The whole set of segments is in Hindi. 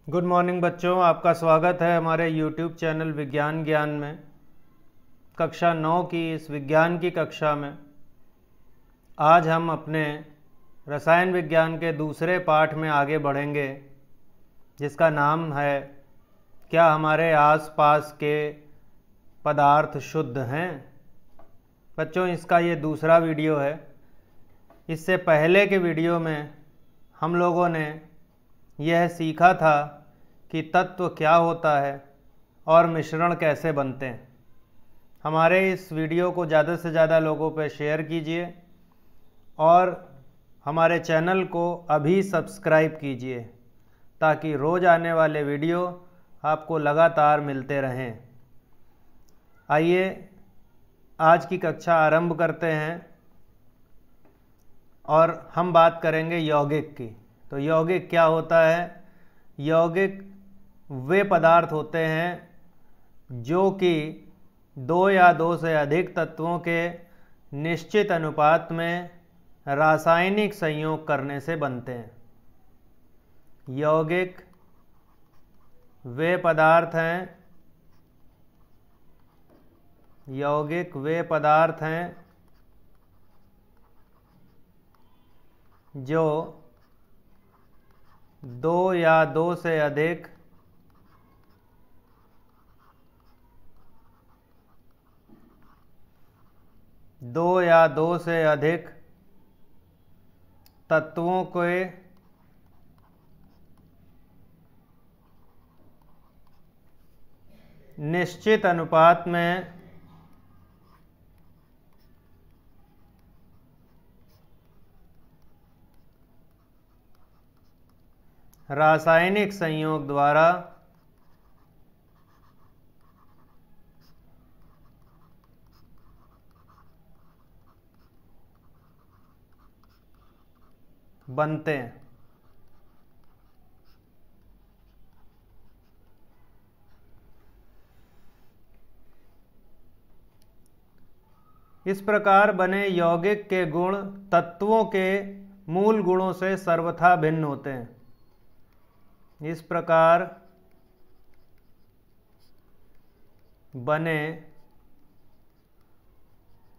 गुड मॉर्निंग बच्चों, आपका स्वागत है हमारे यूट्यूब चैनल विज्ञान ज्ञान में। कक्षा 9 की इस विज्ञान की कक्षा में आज हम अपने रसायन विज्ञान के दूसरे पाठ में आगे बढ़ेंगे, जिसका नाम है क्या हमारे आसपास के पदार्थ शुद्ध हैं। बच्चों, इसका ये दूसरा वीडियो है। इससे पहले के वीडियो में हम लोगों ने यह सीखा था कि तत्व क्या होता है और मिश्रण कैसे बनते हैं। हमारे इस वीडियो को ज़्यादा से ज़्यादा लोगों पर शेयर कीजिए और हमारे चैनल को अभी सब्सक्राइब कीजिए ताकि रोज़ आने वाले वीडियो आपको लगातार मिलते रहें। आइए आज की कक्षा आरंभ करते हैं और हम बात करेंगे यौगिक की। तो यौगिक क्या होता है? यौगिक वे पदार्थ होते हैं जो कि दो या दो से अधिक तत्वों के निश्चित अनुपात में रासायनिक संयोग करने से बनते हैं। यौगिक वे पदार्थ हैं जो दो या दो से अधिक तत्वों के निश्चित अनुपात में रासायनिक संयोग द्वारा बनते हैं। इस प्रकार बने यौगिक के गुण तत्वों के मूल गुणों से सर्वथा भिन्न होते हैं। इस प्रकार बने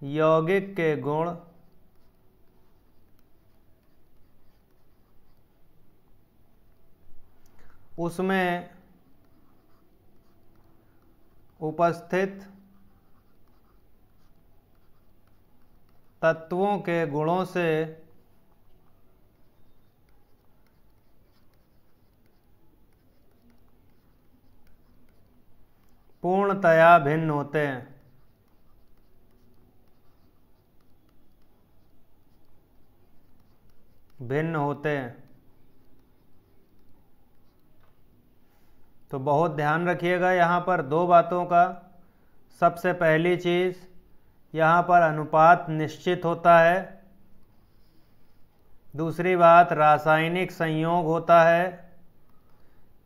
यौगिक के गुण उसमें उपस्थित तत्वों के गुणों से पूर्णतया भिन्न होते हैं। तो बहुत ध्यान रखिएगा यहाँ पर दो बातों का। सबसे पहली चीज़, यहाँ पर अनुपात निश्चित होता है। दूसरी बात, रासायनिक संयोग होता है।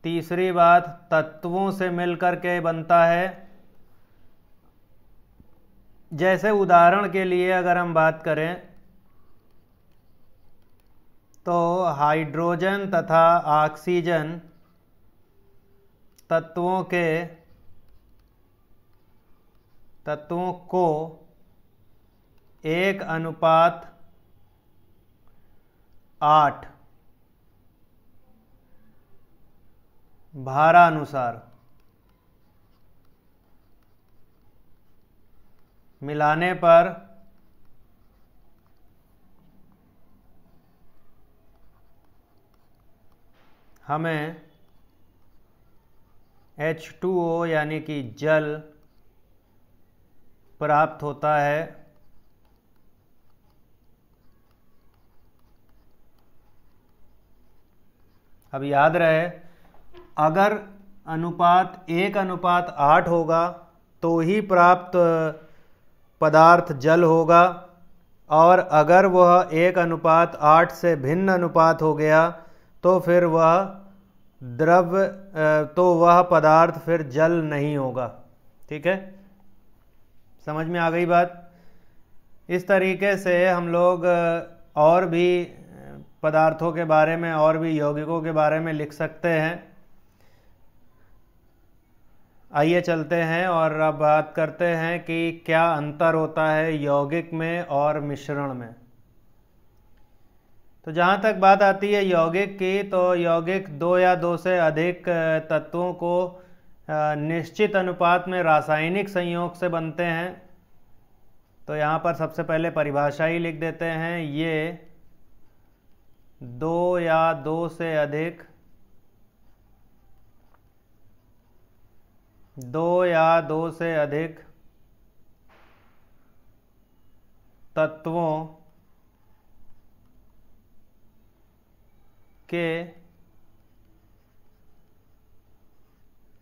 तीसरी बात, तत्वों से मिलकर के बनता है। जैसे उदाहरण के लिए अगर हम बात करें तो हाइड्रोजन तथा ऑक्सीजन तत्वों को 1:8 भारानुसार मिलाने पर हमें H2O यानी कि जल प्राप्त होता है। अब याद रहे, अगर अनुपात 1:8 होगा तो ही प्राप्त पदार्थ जल होगा, और अगर वह 1:8 से भिन्न अनुपात हो गया तो फिर वह पदार्थ फिर जल नहीं होगा। ठीक है, समझ में आ गई बात? इस तरीके से हम लोग और भी पदार्थों के बारे में और भी यौगिकों के बारे में लिख सकते हैं। आइए चलते हैं और अब बात करते हैं कि क्या अंतर होता है यौगिक में और मिश्रण में। तो जहाँ तक बात आती है यौगिक की, तो यौगिक दो या दो से अधिक तत्वों को निश्चित अनुपात में रासायनिक संयोग से बनते हैं। तो यहाँ पर सबसे पहले परिभाषा ही लिख देते हैं, ये दो या दो से अधिक तत्वों के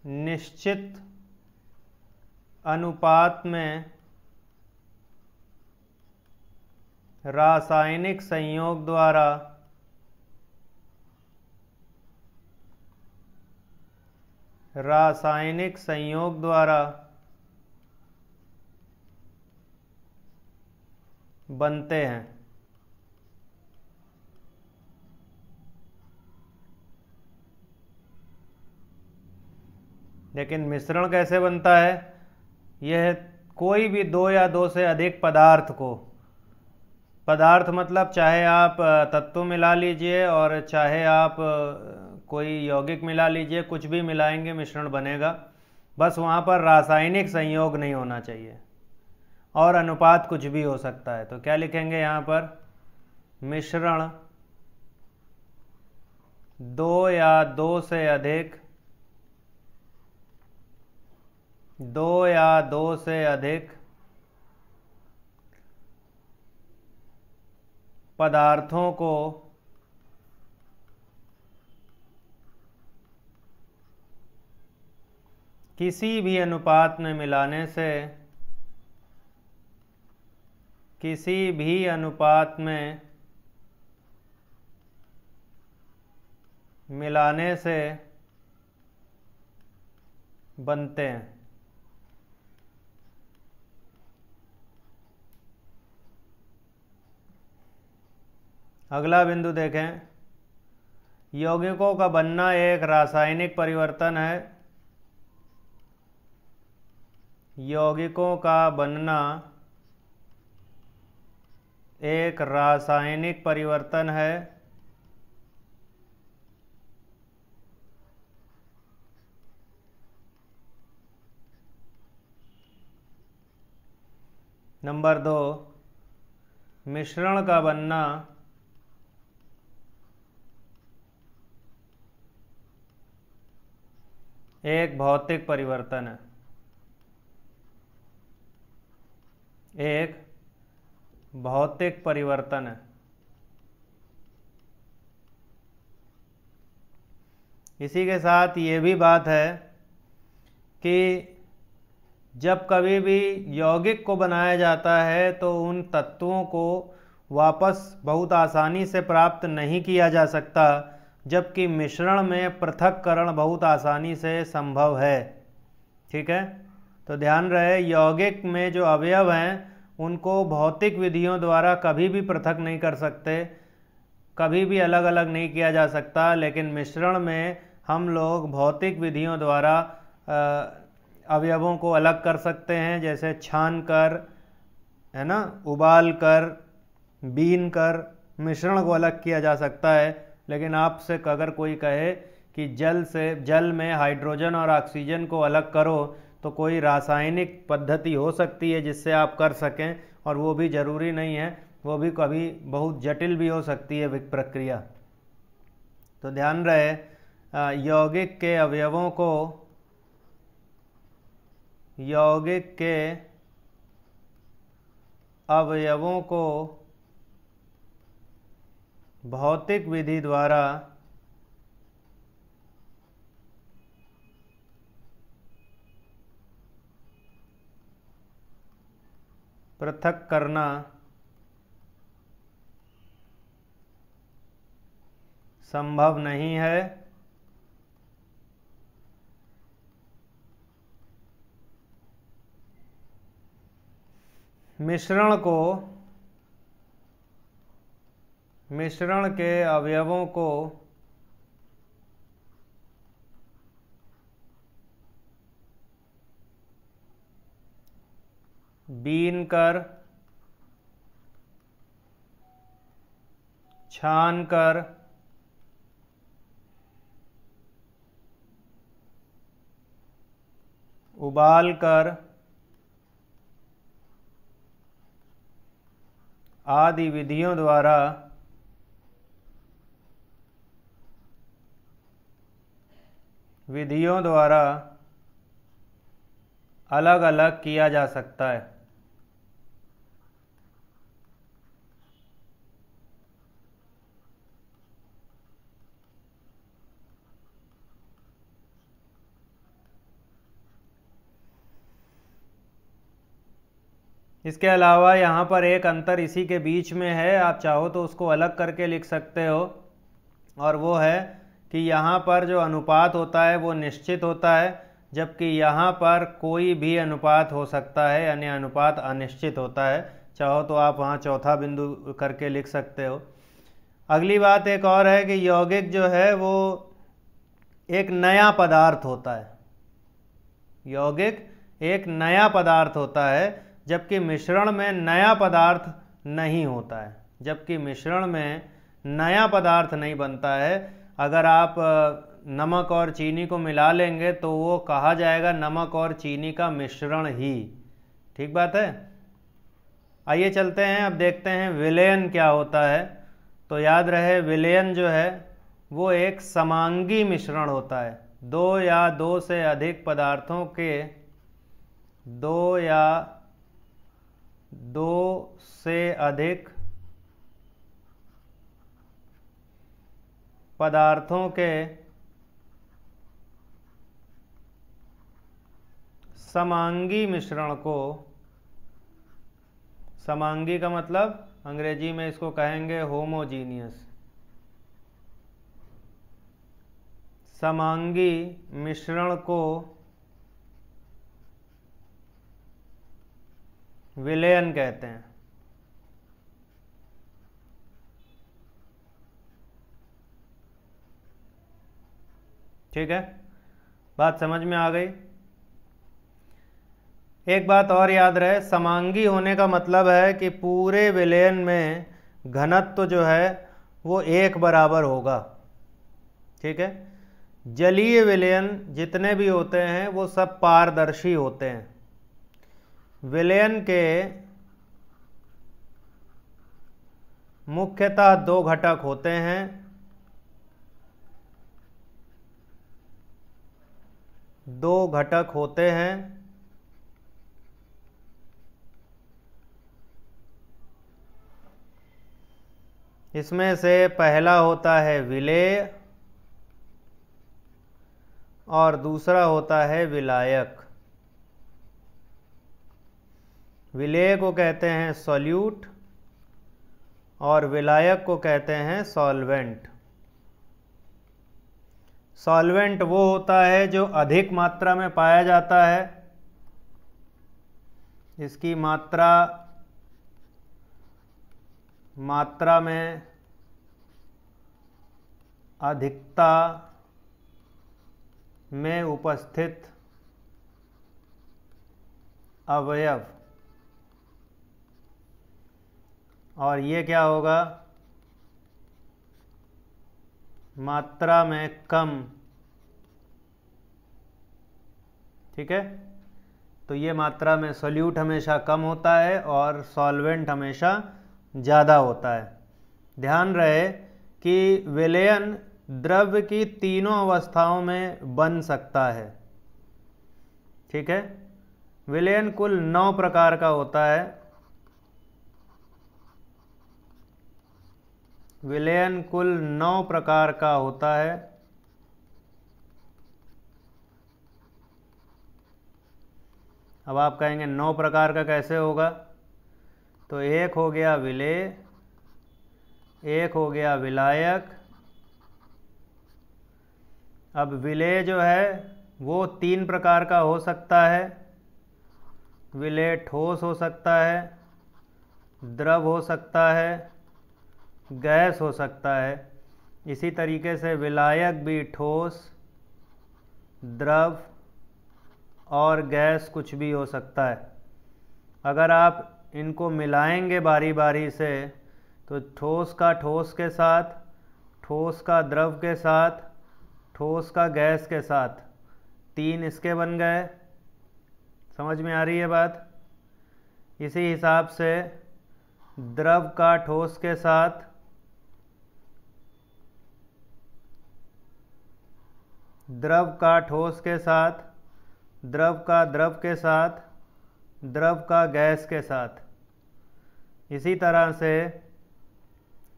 निश्चित अनुपात में रासायनिक संयोग द्वारा बनते हैं। लेकिन मिश्रण कैसे बनता है? यह कोई भी दो या दो से अधिक पदार्थ मतलब चाहे आप तत्व मिला लीजिए और चाहे आप कोई यौगिक मिला लीजिए, कुछ भी मिलाएंगे मिश्रण बनेगा। बस वहाँ पर रासायनिक संयोग नहीं होना चाहिए और अनुपात कुछ भी हो सकता है। तो क्या लिखेंगे यहाँ पर? मिश्रण दो या दो से अधिक पदार्थों को किसी भी अनुपात में मिलाने से बनते हैं। अगला बिंदु देखें, यौगिकों का बनना एक रासायनिक परिवर्तन है। यौगिकों का बनना एक रासायनिक परिवर्तन है। नंबर 2, मिश्रण का बनना एक भौतिक परिवर्तन है। इसी के साथ ये भी बात है कि जब कभी भी यौगिक को बनाया जाता है तो उन तत्वों को वापस बहुत आसानी से प्राप्त नहीं किया जा सकता, जबकि मिश्रण में पृथक्करण बहुत आसानी से संभव है। ठीक है, तो ध्यान रहे, यौगिक में जो अवयव हैं उनको भौतिक विधियों द्वारा कभी भी पृथक नहीं कर सकते, कभी भी अलग अलग नहीं किया जा सकता। लेकिन मिश्रण में हम लोग भौतिक विधियों द्वारा अवयवों को अलग कर सकते हैं, जैसे छान कर, है ना, उबाल कर, बीन कर मिश्रण को अलग किया जा सकता है। लेकिन आपसे अगर कोई कहे कि जल में हाइड्रोजन और ऑक्सीजन को अलग करो, तो कोई रासायनिक पद्धति हो सकती है जिससे आप कर सकें, और वो भी ज़रूरी नहीं है, वो भी कभी बहुत जटिल भी हो सकती है प्रक्रिया। तो ध्यान रहे, यौगिक के अवयवों को भौतिक विधि द्वारा पृथक करना संभव नहीं है। मिश्रण के अवयवों को बीन कर, छान कर, उबाल कर आदि विधियों द्वारा अलग अलग किया जा सकता है। इसके अलावा यहाँ पर एक अंतर इसी के बीच में है, आप चाहो तो उसको अलग करके लिख सकते हो, और वो है कि यहाँ पर जो अनुपात होता है वो निश्चित होता है, जबकि यहाँ पर कोई भी अनुपात हो सकता है, यानी अनुपात अनिश्चित होता है। चाहो तो आप वहाँ चौथा बिंदु करके लिख सकते हो। अगली बात एक और है कि यौगिक जो है वो एक नया पदार्थ होता है। यौगिक एक नया पदार्थ होता है, जबकि मिश्रण में नया पदार्थ नहीं होता है। जबकि मिश्रण में नया पदार्थ नहीं बनता है। अगर आप नमक और चीनी को मिला लेंगे तो वो कहा जाएगा नमक और चीनी का मिश्रण ही। ठीक बात है। आइए चलते हैं, अब देखते हैं विलयन क्या होता है। तो याद रहे, विलयन जो है वो एक समांगी मिश्रण होता है। दो या दो से अधिक पदार्थों के दो या दो से अधिक पदार्थों के समांगी मिश्रण को, समांगी का मतलब अंग्रेजी में इसको कहेंगे होमोजीनियस, समांगी मिश्रण को विलयन कहते हैं। ठीक है, बात समझ में आ गई। एक बात और याद रहे, समांगी होने का मतलब है कि पूरे विलयन में घनत्व जो है वो एक बराबर होगा। ठीक है, जलीय विलयन जितने भी होते हैं वो सब पारदर्शी होते हैं। विलयन के मुख्यतः दो घटक होते हैं। दो घटक होते हैं। इसमें से पहला होता है विलेय और दूसरा होता है विलायक। विलेय को कहते हैं सॉल्यूट और विलायक को कहते हैं सॉल्वेंट। सॉल्वेंट वो होता है जो अधिक मात्रा में पाया जाता है, इसकी मात्रा में अधिकता में उपस्थित अवयव, और ये क्या होगा, मात्रा में कम। ठीक है, तो ये मात्रा में सॉल्यूट हमेशा कम होता है और सॉल्वेंट हमेशा ज़्यादा होता है। ध्यान रहे कि विलयन द्रव्य की तीनों अवस्थाओं में बन सकता है। ठीक है, विलयन कुल 9 प्रकार का होता है। विलयन कुल 9 प्रकार का होता है। अब आप कहेंगे 9 प्रकार का कैसे होगा? तो एक हो गया विलेय, एक हो गया विलायक। अब विलेय जो है वो 3 प्रकार का हो सकता है। विलेय ठोस हो सकता है, द्रव हो सकता है, गैस हो सकता है। इसी तरीके से विलायक भी ठोस, द्रव और गैस कुछ भी हो सकता है। अगर आप इनको मिलाएंगे बारी बारी से तो ठोस का ठोस के साथ, ठोस का द्रव के साथ, ठोस का गैस के साथ, 3 इसके बन गए। समझ में आ रही है बात? इसी हिसाब से द्रव का ठोस के साथ, द्रव का ठोस के साथ, द्रव का द्रव के साथ, द्रव का गैस के साथ। इसी तरह से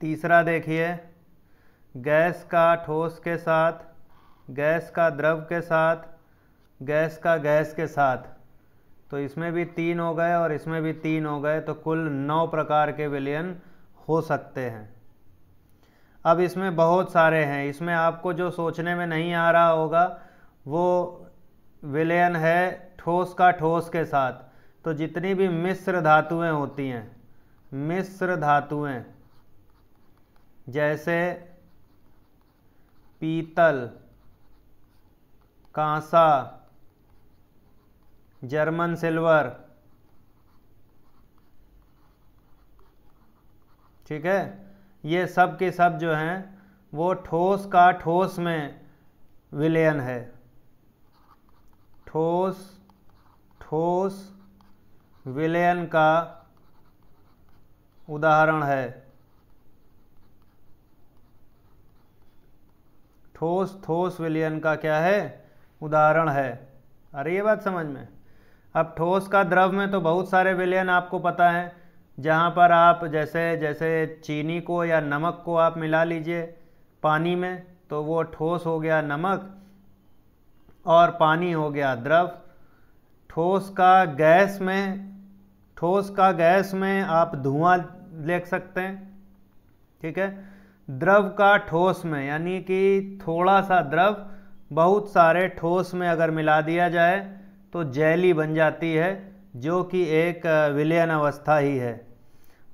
तीसरा देखिए, गैस का ठोस के साथ, गैस का द्रव के साथ, गैस का गैस के साथ। तो इसमें भी 3 हो गए और इसमें भी 3 हो गए, तो कुल 9 प्रकार के विलयन हो सकते हैं। अब इसमें बहुत सारे हैं, इसमें आपको जो सोचने में नहीं आ रहा होगा वो विलयन है ठोस का ठोस के साथ। तो जितनी भी मिश्र धातुएं होती हैं, मिश्र धातुएं जैसे पीतल, कांसा, जर्मन सिल्वर, ठीक है, ये सब के सब जो हैं वो ठोस का ठोस में विलयन है। ठोस ठोस विलयन का उदाहरण है। ठोस ठोस विलयन का क्या है? उदाहरण है। आ रही है बात समझ में? अब ठोस का द्रव में तो बहुत सारे विलयन आपको पता है, जहाँ पर आप जैसे जैसे चीनी को या नमक को आप मिला लीजिए पानी में तो वो ठोस हो गया नमक और पानी हो गया द्रव। ठोस का गैस में, ठोस का गैस में आप धुआं लिख सकते हैं, ठीक है। द्रव का ठोस में यानी कि थोड़ा सा द्रव बहुत सारे ठोस में अगर मिला दिया जाए तो जेली बन जाती है, जो कि एक विलयन अवस्था ही है।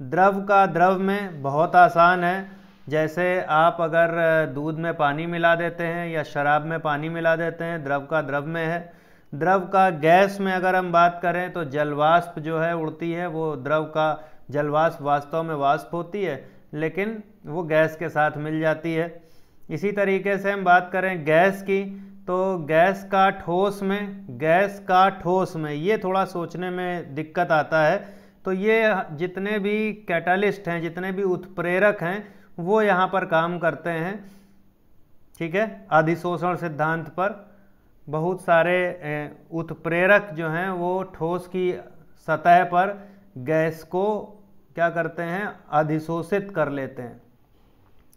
द्रव का द्रव में बहुत आसान है, जैसे आप अगर दूध में पानी मिला देते हैं या शराब में पानी मिला देते हैं, द्रव का द्रव में है। द्रव का गैस में अगर हम बात करें तो जलवाष्प जो है उड़ती है, वो द्रव का जलवाष्प वास्तव में वाष्प होती है लेकिन वो गैस के साथ मिल जाती है। इसी तरीके से हम बात करें गैस की, तो गैस का ठोस में, गैस का ठोस में, ये थोड़ा सोचने में दिक्कत आता है। तो ये जितने भी कैटालिस्ट हैं, जितने भी उत्प्रेरक हैं, वो यहाँ पर काम करते हैं, ठीक है। अधिशोषण सिद्धांत पर बहुत सारे उत्प्रेरक जो हैं वो ठोस की सतह पर गैस को क्या करते हैं? अधिशोषित कर लेते हैं।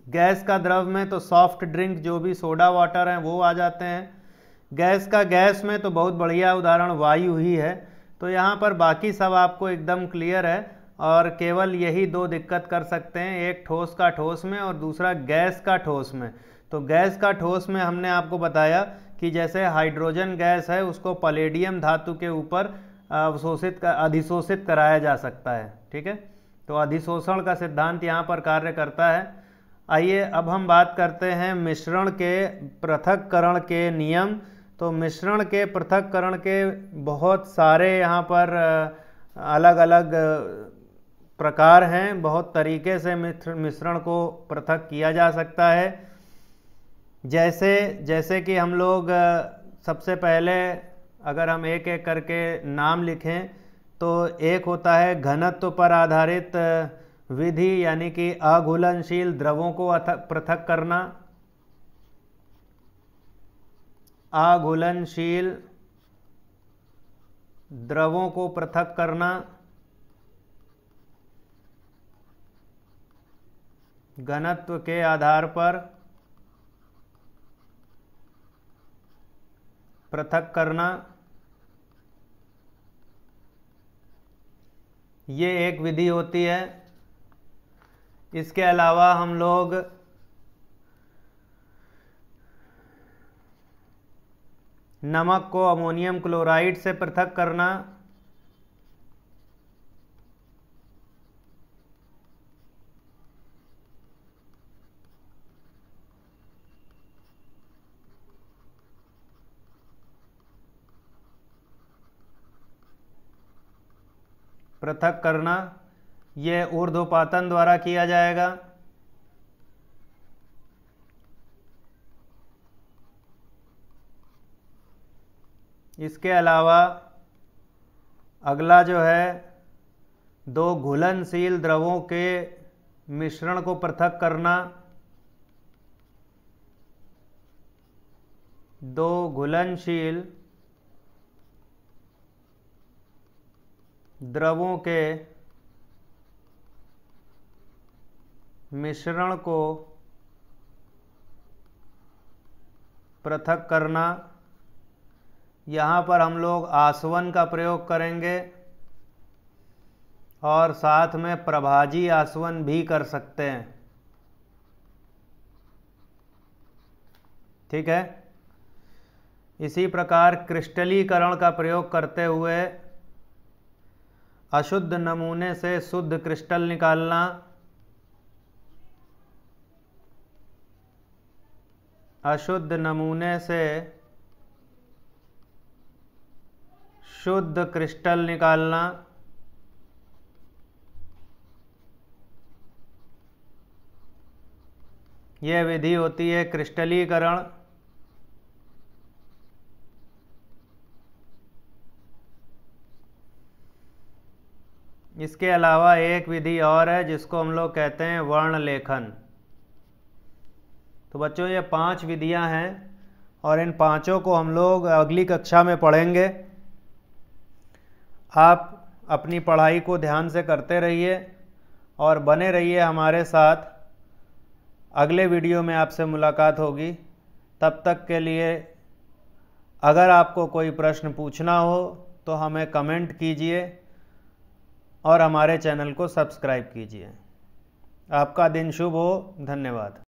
गैस का द्रव में तो सॉफ्ट ड्रिंक जो भी सोडा वाटर हैं वो आ जाते हैं। गैस का गैस में तो बहुत बढ़िया उदाहरण वायु ही है। तो यहाँ पर बाकी सब आपको एकदम क्लियर है और केवल यही 2 दिक्कत कर सकते हैं, एक ठोस का ठोस में और दूसरा गैस का ठोस में। तो गैस का ठोस में हमने आपको बताया कि जैसे हाइड्रोजन गैस है उसको पैलेडियम धातु के ऊपर अधिशोषित कराया जा सकता है, ठीक है। तो अधिशोषण का सिद्धांत यहाँ पर कार्य करता है। आइए अब हम बात करते हैं मिश्रण के पृथक्करण के नियम। तो मिश्रण के पृथक्करण के बहुत सारे यहाँ पर अलग अलग प्रकार हैं, बहुत तरीके से मिश्रण को पृथक किया जा सकता है। जैसे कि हम लोग सबसे पहले अगर हम एक एक करके नाम लिखें तो एक होता है घनत्व पर आधारित विधि, यानी कि अघुलनशील द्रवों को पृथक करना। अघुलनशील द्रवों को पृथक करना, घनत्व के आधार पर पृथक करना, ये एक विधि होती है। इसके अलावा हम लोग नमक को अमोनियम क्लोराइड से पृथक करना, पृथक करना ये ऊर्ध्वपातन द्वारा किया जाएगा। इसके अलावा अगला जो है, दो घुलनशील द्रवों के मिश्रण को पृथक करना। दो घुलनशील द्रवों के मिश्रण को पृथक करना। यहाँ पर हम लोग आसवन का प्रयोग करेंगे और साथ में प्रभाजी आसवन भी कर सकते हैं। ठीक है। इसी प्रकार क्रिस्टलीकरण का प्रयोग करते हुए अशुद्ध नमूने से शुद्ध क्रिस्टल निकालना। अशुद्ध नमूने से शुद्ध क्रिस्टल निकालना। यह विधि होती है क्रिस्टलीकरण। इसके अलावा एक विधि और है जिसको हम लोग कहते हैं वर्ण लेखन। तो बच्चों ये 5 विधियां हैं और इन पांचों को हम लोग अगली कक्षा में पढ़ेंगे। आप अपनी पढ़ाई को ध्यान से करते रहिए और बने रहिए हमारे साथ। अगले वीडियो में आपसे मुलाकात होगी। तब तक के लिए अगर आपको कोई प्रश्न पूछना हो तो हमें कमेंट कीजिए और हमारे चैनल को सब्सक्राइब कीजिए। आपका दिन शुभ हो। धन्यवाद।